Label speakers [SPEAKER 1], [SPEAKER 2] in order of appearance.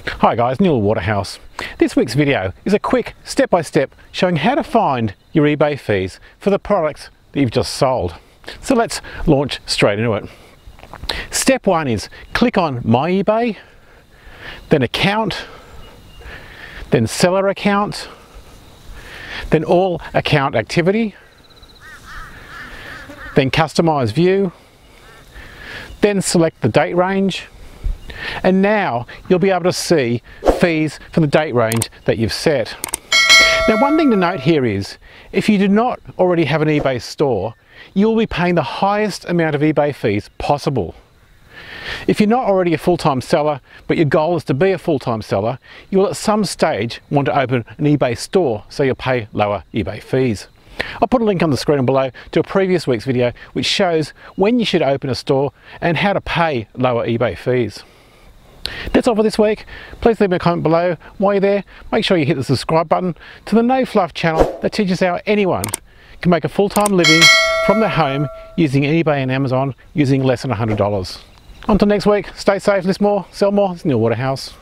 [SPEAKER 1] Hi guys, Neil Waterhouse. This week's video is a quick step-by-step showing how to find your eBay fees for the products that you've just sold. So let's launch straight into it. Step one is click on My eBay, then Account, then Seller Account, then All Account Activity, then Customize View, then select the date range, and now you'll be able to see fees for the date range that you've set. Now, one thing to note here is if you do not already have an eBay store, you'll be paying the highest amount of eBay fees possible. If you're not already a full-time seller, but your goal is to be a full-time seller, you'll at some stage want to open an eBay store, so you'll pay lower eBay fees. I'll put a link on the screen below to a previous week's video which shows when you should open a store and how to pay lower eBay fees. That's all for this week. Please leave me a comment below. While you're there, make sure you hit the subscribe button to the No Fluff channel that teaches how anyone can make a full-time living from their home using eBay and Amazon using less than $100. Until next week, stay safe, list more, sell more. It's Neil Waterhouse.